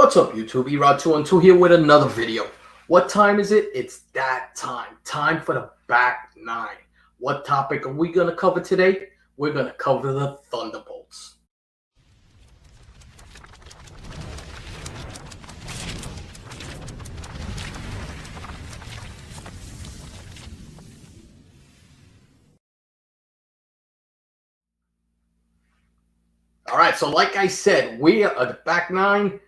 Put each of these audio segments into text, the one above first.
What's up, YouTube? Erod212 here with another video. What time is it? It's that time. Time for the back nine. What topic are we going to cover today? We're going to cover the Thunderbolts. All right, so like I said, we are the back nine.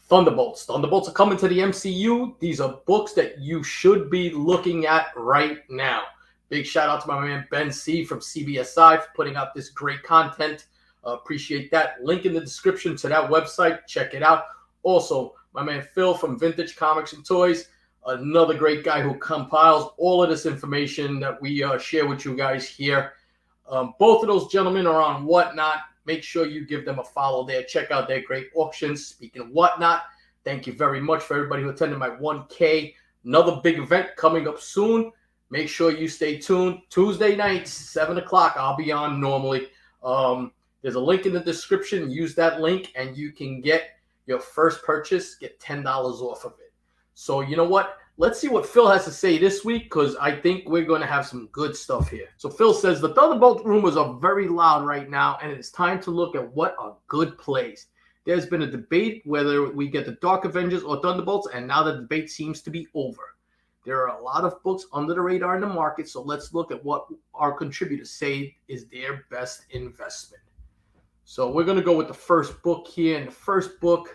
Thunderbolts. Thunderbolts are coming to the MCU. These are books that you should be looking at right now. Big shout out to my man Ben C from CBSI for putting out this great content. Appreciate that. Link in the description to that website. Check it out. Also, my man Phil from Vintage Comics and Toys, another great guy who compiles all of this information that we share with you guys here. Both of those gentlemen are on Whatnot. Make sure you give them a follow there. Check out their great auctions. Speaking of Whatnot, thank you very much for everybody who attended my 1K. Another big event coming up soon. Make sure you stay tuned. Tuesday nights, 7 o'clock, I'll be on normally. There's a link in the description. Use that link, and you can get your first purchase, get $10 off of it. So you know what? Let's see what Phil has to say this week, because I think we're going to have some good stuff here. So Phil says, the Thunderbolt rumors are very loud right now, and it's time to look at what are good plays. There's been a debate whether we get the Dark Avengers or Thunderbolts, and now the debate seems to be over. There are a lot of books under the radar in the market, so let's look at what our contributors say is their best investment. So we're going to go with the first book here, and the first book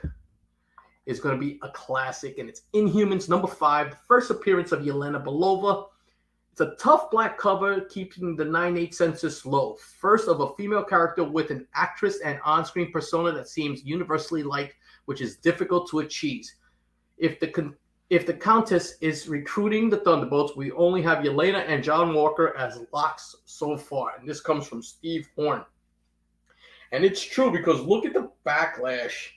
is going to be a classic, and it's Inhumans #5, the first appearance of Yelena Belova. It's a tough black cover, keeping the 9/8 census low. First of a female character with an actress and on-screen persona that seems universally liked, which is difficult to achieve. If the Countess is recruiting the Thunderbolts, we only have Yelena and John Walker as locks so far. And this comes from Steve Horn. And it's true, because look at the backlash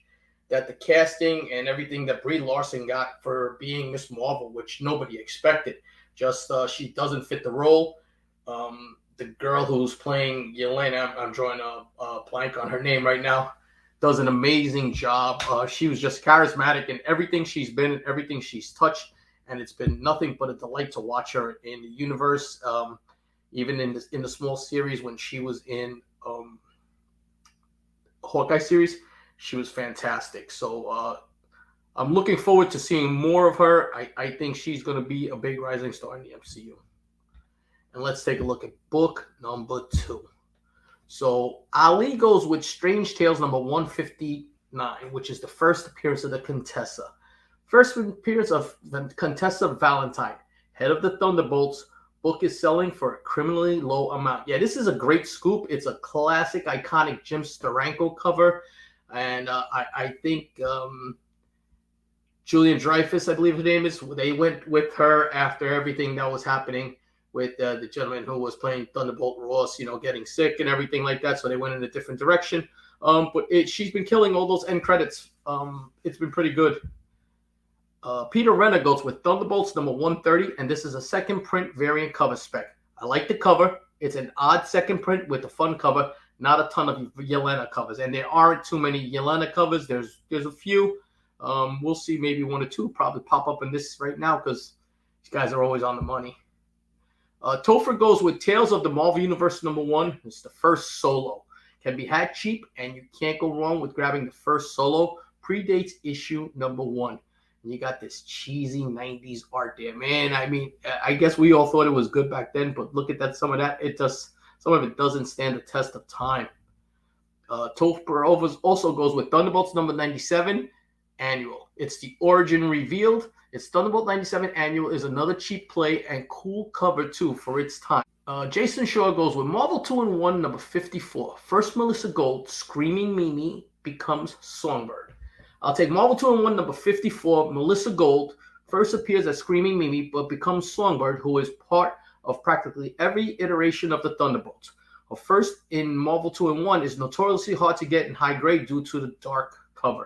that the casting and everything that Brie Larson got for being Miss Marvel, which nobody expected. Just she doesn't fit the role. The girl who's playing Yelena, I'm drawing a blank on her name right now, does an amazing job. She was just charismatic in everything she's been in, everything she's touched, and it's been nothing but a delight to watch her in the universe. Even in the small series when she was in Hawkeye series, she was fantastic. So I'm looking forward to seeing more of her. I think she's going to be a big rising star in the MCU. And let's take a look at book number 2. So Ali goes with Strange Tales #159, which is the first appearance of the Contessa. First appearance of the Contessa Valentine, head of the Thunderbolts. Book is selling for a criminally low amount. Yeah, this is a great scoop. It's a classic, iconic Jim Steranko cover. And I think Julian Dreyfus, I believe her name is, they went with her after everything that was happening with the gentleman who was playing Thunderbolt Ross, getting sick and everything like that. So they went in a different direction. But she's been killing all those end credits. It's been pretty good. Peter Renner goes with Thunderbolts #130, and this is a second print variant cover spec. I like the cover. It's an odd second print with a fun cover. Not a ton of Yelena covers, and there aren't too many Yelena covers. There's a few. We'll see, maybe 1 or 2 probably pop up in this right now, because these guys are always on the money. Topher goes with Tales of the Marvel Universe #1. It's the first solo. Can be had cheap, and you can't go wrong with grabbing the first solo. Predates issue #1. And you got this cheesy 90s art there, man. I mean, I guess we all thought it was good back then, but look at that. Some of it doesn't stand the test of time. Topher also goes with Thunderbolts #97 annual. It's the origin revealed. It's Thunderbolt 97 annual is another cheap play and cool cover too for its time. Jason Shaw goes with Marvel 2-in-1 #54. First Melissa Gold, Screaming Mimi becomes Songbird. I'll take Marvel 2-in-1 #54. Melissa Gold first appears as Screaming Mimi, but becomes Songbird, who is part of practically every iteration of the Thunderbolts. Her first in Marvel 2-in-1 is notoriously hard to get in high grade due to the dark cover.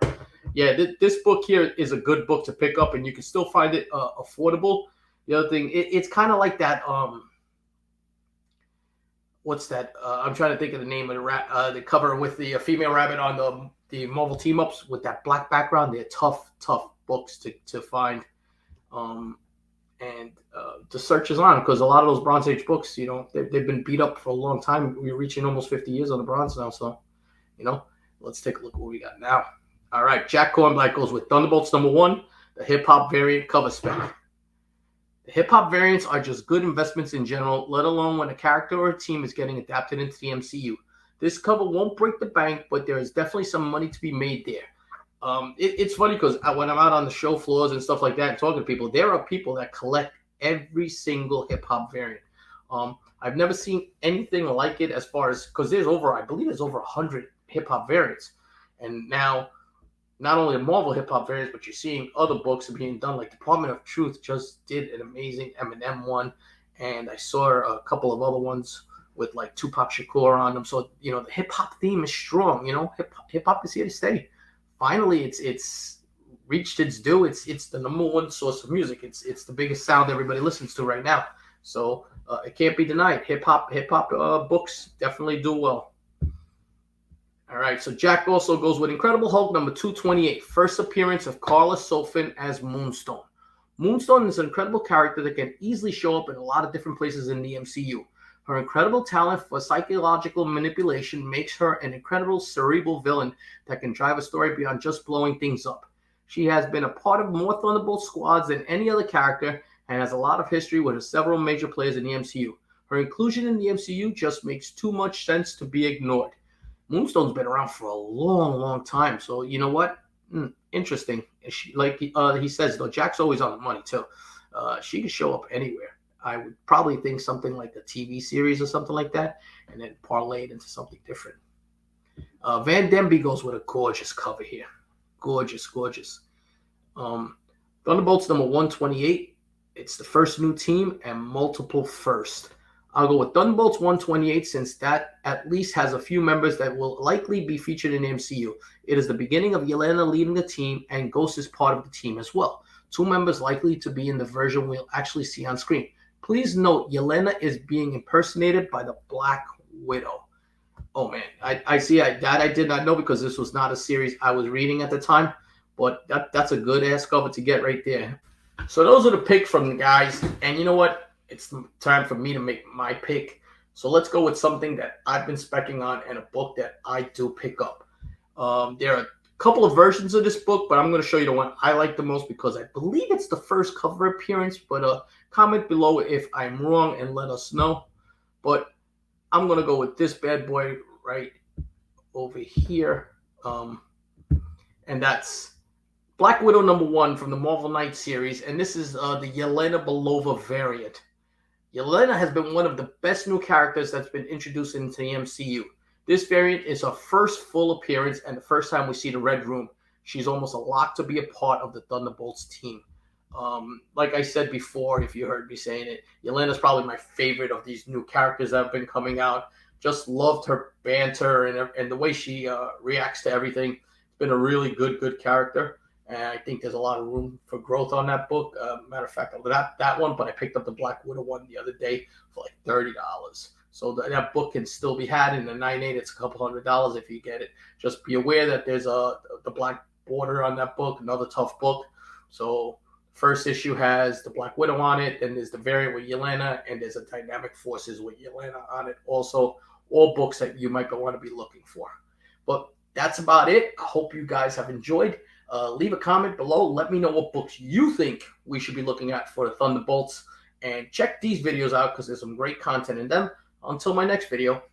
Yeah, this book here is a good book to pick up, and you can still find it affordable. The other thing, it's kind of like that. What's that? I'm trying to think of the name of the cover with the female rabbit on the Marvel team ups with that black background. They're tough books to find. And the search is on because a lot of those Bronze Age books, they've been beat up for a long time. We're reaching almost 50 years on the Bronze now, so let's take a look at what we got now. All right, Jack Kornblatt goes with Thunderbolts #1, the hip hop variant cover spec. The hip hop variants are just good investments in general, let alone when a character or a team is getting adapted into the MCU. This cover won't break the bank, but there is definitely some money to be made there. It's funny because when I'm out on the show floors and stuff like that and talking to people, there are people that collect every single hip hop variant. I've never seen anything like it as far as, because I believe there's over 100 hip hop variants. And now, not only the Marvel hip hop variants, but you're seeing other books being done. Like Department of Truth just did an amazing Eminem one. And I saw a couple of other ones with like Tupac Shakur on them. So, the hip hop theme is strong. Hip hop is here to stay. Finally, it's reached its due. It's the #1 source of music. It's the biggest sound everybody listens to right now. So it can't be denied. Hip hop books definitely do well. All right. So Jack also goes with Incredible Hulk #228, first appearance of Carla Sofin as Moonstone. Moonstone is an incredible character that can easily show up in a lot of different places in the MCU. Her incredible talent for psychological manipulation makes her an incredible cerebral villain that can drive a story beyond just blowing things up. She has been a part of more Thunderbolt squads than any other character and has a lot of history with several major players in the MCU. Her inclusion in the MCU just makes too much sense to be ignored. Moonstone's been around for a long, long time, so you know what? Interesting. Like he says, though, Jack's always on the money, too. She can show up anywhere. I would probably think something like a TV series or something like that, and then parlay it into something different. Van Demby goes with a gorgeous cover here. Gorgeous. Thunderbolts #128. It's the first new team and multiple firsts. I'll go with Thunderbolts 128 since that at least has a few members that will likely be featured in the MCU. It is the beginning of Yelena leading the team, and Ghost is part of the team as well. 2 members likely to be in the version we'll actually see on screen. Please note, Yelena is being impersonated by the Black Widow. Oh, man. I see that I did not know because this was not a series I was reading at the time. But that's a good-ass cover to get right there. So those are the picks from the guys. And you know what? It's time for me to make my pick. So let's go with something that I've been specking on and a book that I do pick up. There are a couple of versions of this book, but I'm going to show you the one I like the most because I believe it's the first cover appearance. But comment below if I'm wrong and let us know. But I'm going to go with this bad boy right over here. And that's Black Widow #1 from the Marvel Knights series. And this is the Yelena Belova variant. Yelena has been one of the best new characters that's been introduced into the MCU. This variant is her first full appearance and the first time we see the Red Room. She's almost a lock to be a part of the Thunderbolts team. Like I said before, if you heard me saying it, Yelena's probably my favorite of these new characters that have been coming out. Just loved her banter and the way she reacts to everything. It's been a really good character. And I think there's a lot of room for growth on that book. Matter of fact, not that one, but I picked up the Black Widow one the other day for like $30. So that book can still be had in the 9.8. It's a couple $100 if you get it. Just be aware that there's the black border on that book, another tough book. So first issue has the Black Widow on it. Then there's the variant with Yelena, and there's a Dynamic Forces with Yelena on it. Also, all books that you might want to be looking for. But that's about it. I hope you guys have enjoyed. Leave a comment below. Let me know what books you think we should be looking at for the Thunderbolts. And check these videos out because there's some great content in them. Until my next video.